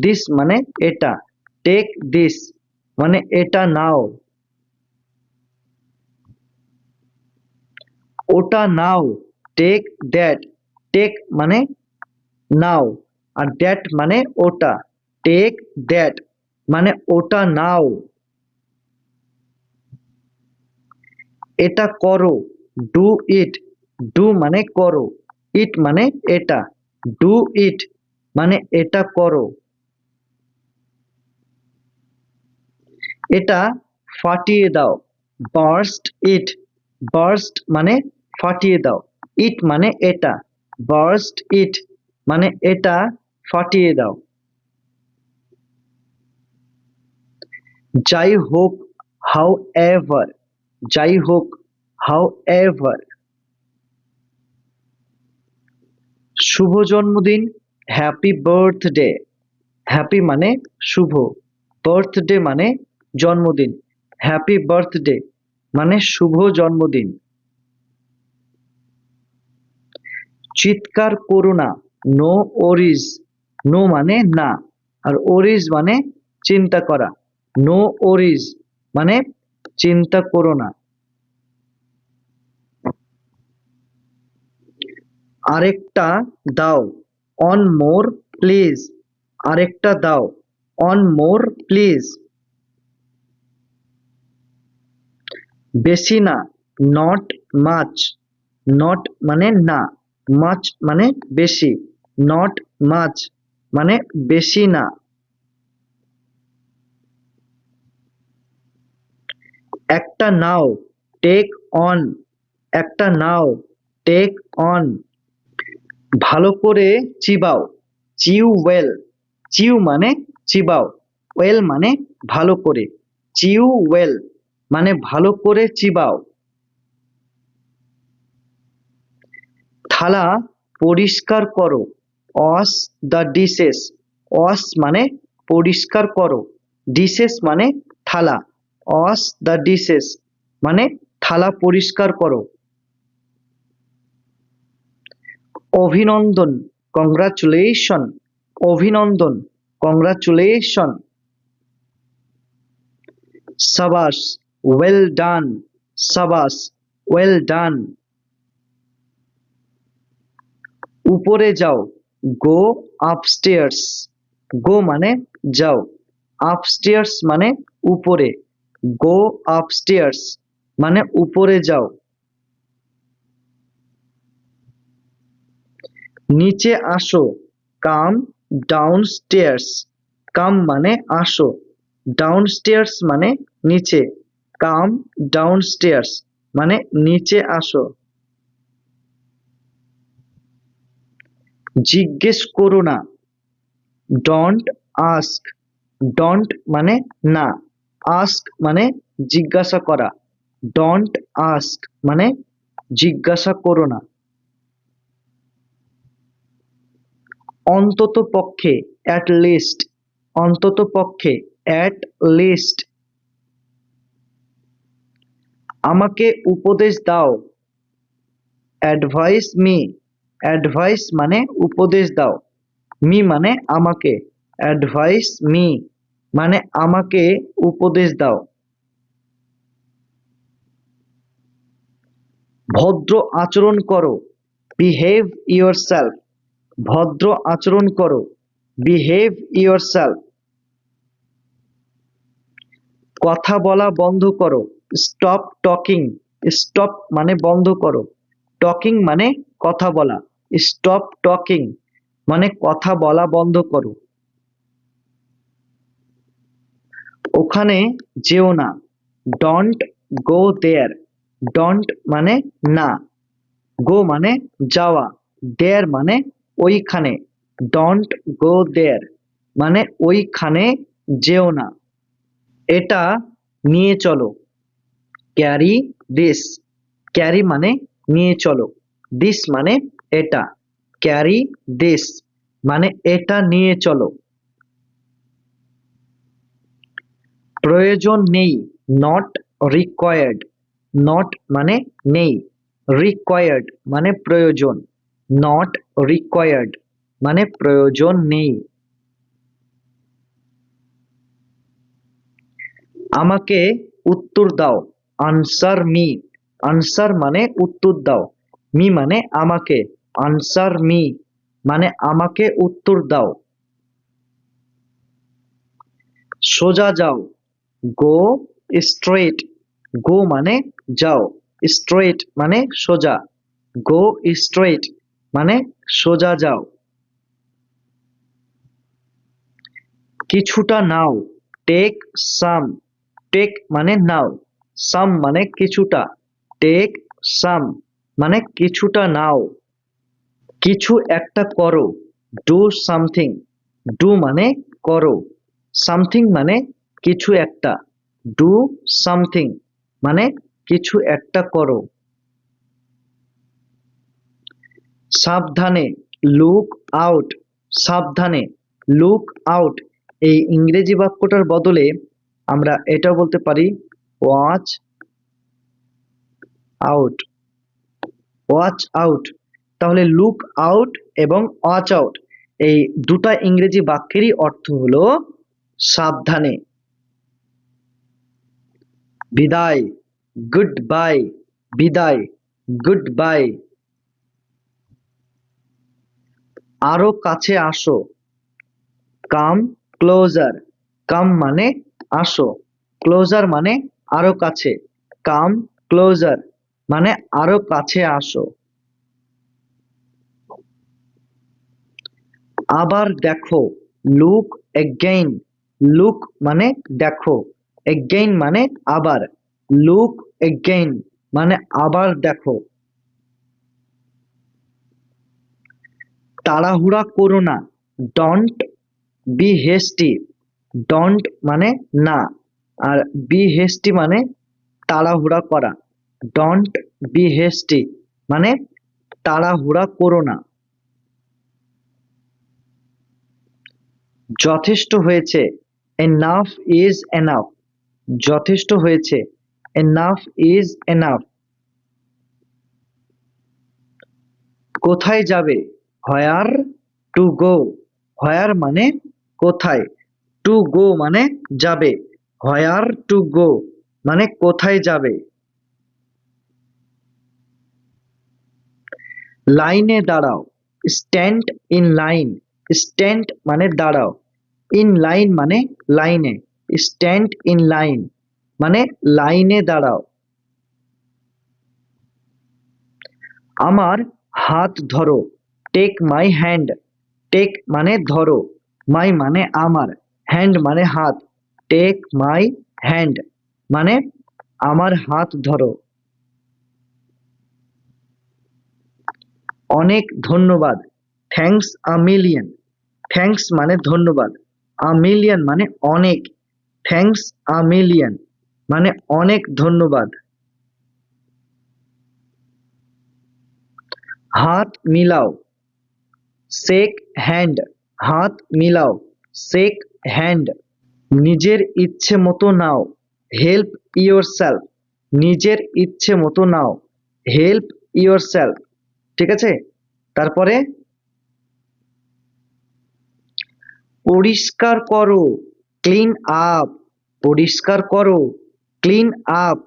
দিস মানে এটা, টেক দিস মানে এটা নাও। ওটা নাও, টেক দ্যাট, টেক মানে নাও আর দ্যাট মানে ওটা, টেক দ্যাট মানে ওটা নাও। এটা করো, ডু ইট, ডু মানে করো, ইট মানে এটা, ডু ইট মানে এটা করো। এটা ফাটিয়ে দাও, বার্স্ট ইট, বার্স্ট মানে ফাটিয়ে দাও, ইট মানে এটা, বার্স্ট ইট মানে এটা ফাটিয়ে দাও। যাই হোক, হাউ এভার, যাই হোক, হাউ এভার। শুভ জন্মদিন, হ্যাপি বার্থডে, হ্যাপি মানে শুভ, বার্থডে মানে জন্মদিন, হ্যাপি বার্থডে মানে শুভ জন্মদিন। চিৎকার করো না, নো ওরিজ, নো মানে না আর ওরিজ মানে চিন্তা করা, নো ওরিজ মানে চিন্তা করো না। আরেকটা দাও, অন মোর প্লিজ, আরেকটা দাও, অন মোর প্লিজ। বেশি না, নট মাচ, নট মানে না, মাচ মানে বেশি, নট মাচ মানে বেশি না। একটা নাও, টেক অন, একটা নাও, টেক অন। ভালো করে চিবাও, চিউ ওয়েল, চিউ মানে চিবাও, ওয়েল মানে ভালো করে, চিউ ওয়েল মানে ভালো করে চিবাও। থালা পরিষ্কার করো, ওয়াশ দ্য ডিশেস, ওয়াশ মানে পরিষ্কার করো, ডিশেস মানে থালা, ওয়াশ দ্য ডিশেস মানে থালা পরিষ্কার করো। অভিনন্দন, কংগ্রাচুলেশন, অভিনন্দন, কংগ্রাচুলেশন। সাবাস, ওয়েল ডান, সাবাস, ওয়েল ডান। উপরে যাও, গো আপস্টেয়ার্স, গো মানে যাও, আপস্টেয়ার্স মানে উপরে, গো আপস্টেয়ার্স মানে উপরে যাও। নিচে আসো, কাম ডাউনস্টেয়ার্স, কাম মানে আসো, ডাউনস্টেয়ার্স মানে নিচে, কাম ডাউনস্টেয়ার্স মানে নিচে আসো। জিজ্ঞেস করো না, ডোন্ট আস্ক, ডোন্ট মানে না, আস্ক মানে জিজ্ঞাসা করা, ডোন্ট আস্ক মানে জিজ্ঞাসা করো না। অন্তত পক্ষে, অ্যাট লিস্ট, অন্তত পক্ষে, অ্যাট লিস্ট। আমাকে উপদেশ দাও, অ্যাডভাইস মি, অ্যাডভাইস মানে উপদেশ দাও, মি মানে আমাকে, অ্যাডভাইস মি মানে আমাকে উপদেশ দাও। ভদ্র আচরণ করো, বিহেভ ইয়োরসেলফ, ভদ্র আচরণ করো, বিহেভ ইয়োরসেলফ। কথা বলা বন্ধ করো, স্টপ টকিং, স্টপ মানে বন্ধ করো, টকিং মানে কথা বলা, স্টপ টকিং মানে কথা বলা বন্ধ করো। ওখানে যেও না, ডোন্ট গো দেয়ার, ডোন্ট মানে না, গো মানে যাওয়া, দেয়ার মানে ওইখানে, ডোন্ট গো দেয়ার মানে ওইখানে যেও না। এটা নিয়ে চলো, ক্যারি দিস, ক্যারি মানে নিয়ে চলো, দিস মানে এটা, ক্যারি দিস মানে এটা নিয়ে চলো। প্রয়োজন নেই, নট রিকোয়ার্ড, নট মানে নেই, রিকোয়ার্ড মানে প্রয়োজন, নট রিকোয়ার্ড মানে প্রয়োজন নেই। আমাকে উত্তর দাও, আনসার মি, আনসার মানে উত্তর দাও, মি মানে আমাকে, আনসার মি মানে আমাকে উত্তর দাও। সোজা যাও, গো স্ট্রেট, গো মানে যাও, স্ট্রেট মানে সোজা, গো স্ট্রেট মানে সোজা যাও। কিছুটা নাও, টেক সাম, টেক মানে নাও, সাম মানে কিছুটা, টেক সাম মানে কিছুটা নাও। কিছু একটা করো, ডু সামথিং, ডু মানে করো, সামথিং মানে কিছু একটা, ডু সামথিং মানে কিছু একটা করো। সাবধানে, লুক আউট, সাবধানে, লুক আউট। এই ইংরেজি বাক্যটার বদলে আমরা এটাও বলতে পারি ওয়াচ আউট, ওয়াচ আউট। তাহলে লুক আউট এবং ওয়াচ আউট এই দুটা ইংরেজি বাক্যেরই অর্থ হলো সাবধানে। বিদায়, গুড বাই, বিদায়, গুড বাই। আরো কাছে আসো, কাম ক্লোজার, কাম মানে আসো, ক্লোজার মানে আরো কাছে, কাম ক্লোজার মানে আরো কাছে আসো। আবার দেখো, লুক এগেইন। লুক মানে দেখো, এগেইন মানে আবার, লুক এগেইন মানে আবার দেখো। তাড়াহুড়া করো না, ডোন্ট বি হেস্টি। ডোন্ট মানে না, আর বি হেস্টি মানে তাড়াহুড়া করা। ডোন্ট বি হেস্টি মানে তাড়াহুড়া করো না। যথেষ্ট হয়েছে, এনাফ ইজ এনাফ। যথেষ্ট হয়েছে, এনাফ ইজ এনাফ। কোথায় যাবে, হোয়ার টু গো। হোয়ার মানে কোথায়, টু গো মানে যাবে, হোয়ার টু গো মানে কোথায় যাবে। লাইনে দাঁড়াও, স্ট্যান্ড ইন লাইন। স্ট্যান্ড মানে দাঁড়াও, ইন লাইন মানে লাইনে, স্ট্যান্ড ইন লাইন মানে লাইনে দাঁড়াও। আমার হাত ধরো, টেক মাই হ্যান্ড। টেক মানে ধরো, মাই মানে আমার, হ্যান্ড মানে হাত। টেক মাই হ্যান্ড মানে আমার হাত ধরো। অনেক ধন্যবাদ, থ্যাঙ্কস আ মিলিয়ন। থ্যাঙ্কস মানে ধন্যবাদ, আ মিলিয়ন মানে অনেক, থ্যাঙ্কস আ মিলিয়ন মানে অনেক ধন্যবাদ। হাত মিলাও, শেক হ্যান্ড। হাত মিলাও, শেক হ্যান্ড। নিজের ইচ্ছে মতো নাও, হেল্প ইয়োর সেলফ। নিজের ইচ্ছে মতো নাও, হেল্প ইয়োর সেলফ। ঠিক আছে, তারপরে পরিষ্কার করো, ক্লিন আপ। পরিষ্কার করো, ক্লিন আপ।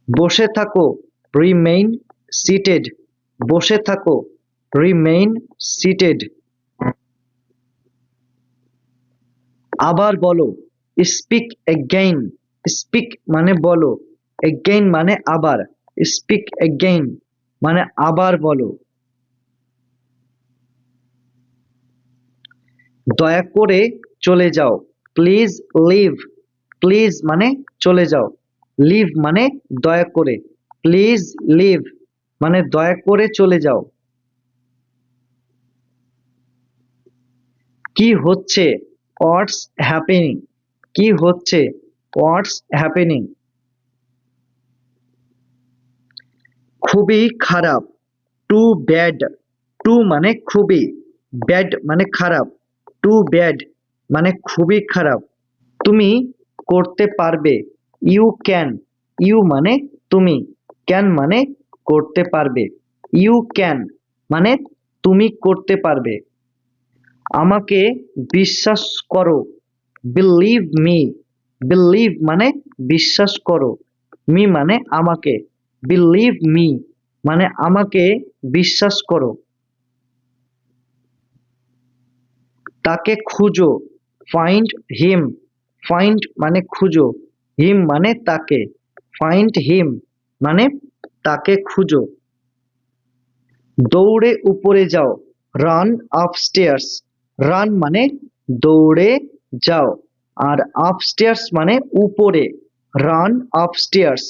বসে থাকো, রিমেইন সিটেড। বসে থাকো, রিমেইন সিটেড। আবার বলো, স্পিক এগেইন। স্পিক মানে বলো, এগেইন মানে আবার, স্পিক এগেইন মানে আবার বলো। দয়া করে চলে যাও, প্লিজ লিভ। প্লিজ মানে চলে যাও, লিভ মানে দয়া করে, প্লিজ লিভ মানে দয়া করে চলে যাও। কি হচ্ছে, হোয়াটস হ্যাপেনিং। কি হচ্ছে, হোয়াটস হ্যাপেনিং। খুবই খারাপ, টু ব্যাড। টু মানে খুবই, ব্যাড মানে খারাপ, টু ব্যাড মানে খুবই খারাপ। তুমি করতে পারবে, ইউ ক্যান। ইউ মানে তুমি, ক্যান মানে করতে পারবে, ইউ ক্যান মানে তুমি করতে পারবে। আমাকে বিশ্বাস করো, বিলিভ মি। বিলিভ মানে বিশ্বাস করো, মি মানে আমাকে, বিলিভ মি মানে আমাকে বিশ্বাস করো। তাকে খুঁজো, ফাইন্ড হিম। ফাইন্ড মানে খুঁজো, হিম মানে তাকে, ফাইন্ড হিম মানে তাকে খুঁজো। দৌড়ে উপরে যাও, রান আপস্টেয়ার্স। রান মানে দৌড়ে যাও, আর আপস্টেয়ার্স মানে উপরে, রান আপস্টেয়ার্স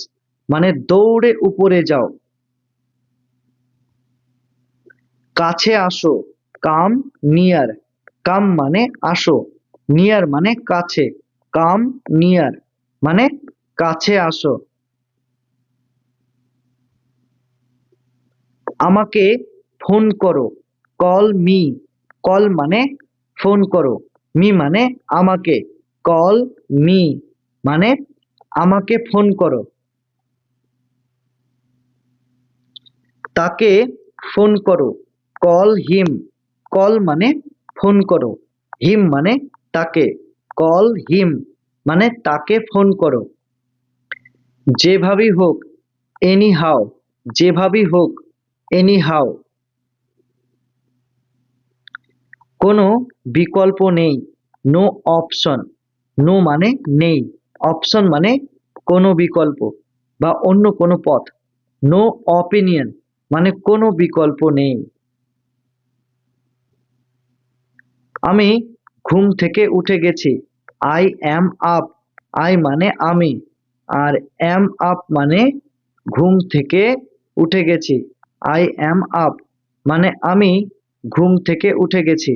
মানে দৌড়ে উপরে যাও। কাছে আসো, কাম নিয়ার। কাম মানে আসো, নিয়ার মানে কাছে, কাম নিয়ার মানে কাছে আসো। আমাকে ফোন করো, কল মি। কল মানে ফোন করো, মি মানে আমাকে, কল মি মানে আমাকে ফোন করো। তাকে ফোন করো, কল হিম। কল মানে ফোন করো, হিম মানে তাকে, কল হিম মানে তাকে ফোন করো। যেভাবেই হোক, এনি হাও। যেভাবেই হোক, এনি হাও। কোনো বিকল্প নেই, নো অপশন। নো মানে নেই, অপশন মানে কোনো বিকল্প বা অন্য কোনো পথ। নো অপিনিয়ন মানে কোনো বিকল্প নেই। আমি ঘুম থেকে উঠে গেছি। I am up. আই মানে আমি, আর অ্যাম আপ মানে ঘুম থেকে উঠে গেছি। আই অ্যাম আপ মানে আমি ঘুম থেকে উঠে গেছি।